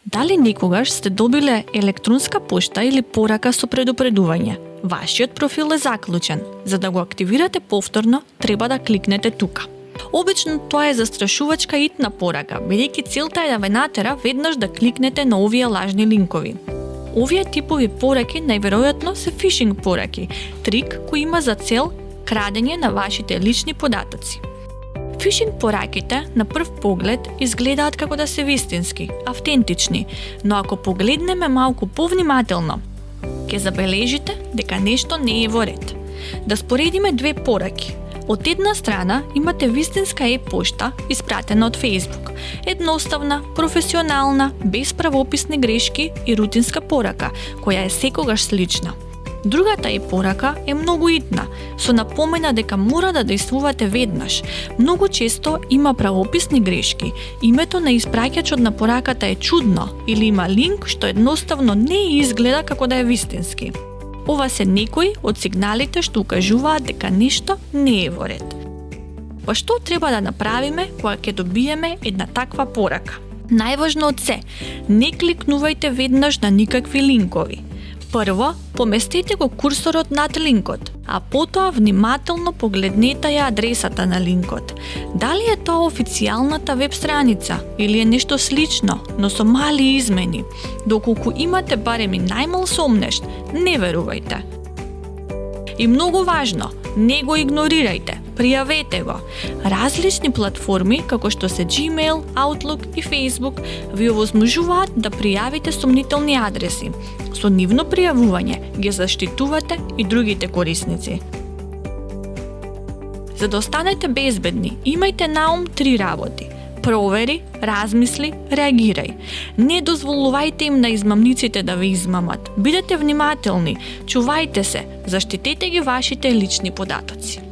Дали некогаш сте добиле електронска пошта или порака со предупредување? Вашиот профил е заклучен. За да го активирате повторно, треба да кликнете тука. Обично тоа е застрашувачка итна порака, бидејќи целта е да ве натера веднаш да кликнете на овие лажни линкови. Овие типови пораки најверојатно се фишинг пораки, трик кој има за цел крадење на вашите лични податоци. Фишинг пораките на прв поглед изгледаат како да се вистински, автентични, но ако погледнеме малку повнимателно, ќе забележите дека нешто не е во ред. Да споредиме две пораки. Од една страна имате вистинска e-пошта испратена од Facebook, едноставна, професионална, без правописни грешки и рутинска порака, која е секогаш слична. Другата e-порака е многу итна, со напомена дека мора да действувате веднаш. Многу често има правописни грешки, името на испраќачот на пораката е чудно или има линк што едноставно не изгледа како да е вистински. Ова се некои од сигналите што укажуваат дека нешто не е во ред. Па што треба да направиме кога ќе добиеме една таква порака? Најважно од се, не кликнувајте веднаш на никакви линкови. Прво, поместете го курсорот над линкот, а потоа внимателно погледнете ја адресата на линкот. Дали е тоа официјалната веб страница или е нешто слично, но со мали измени? Доколку имате барем и најмал сомнеш, не верувајте. И многу важно, не го игнорирајте, пријавете го. Различни платформи, како што се Gmail, Outlook и Facebook, ви овозможуваат да пријавите сомнителни адреси. Со нивно пријавување ги заштитувате и другите корисници. За да останете безбедни, имајте на ум 3 работи. Провери, размисли, реагирај. Не дозволувајте им на измамниците да ве измамат. Бидете внимателни, чувајте се, заштитете ги вашите лични податоци.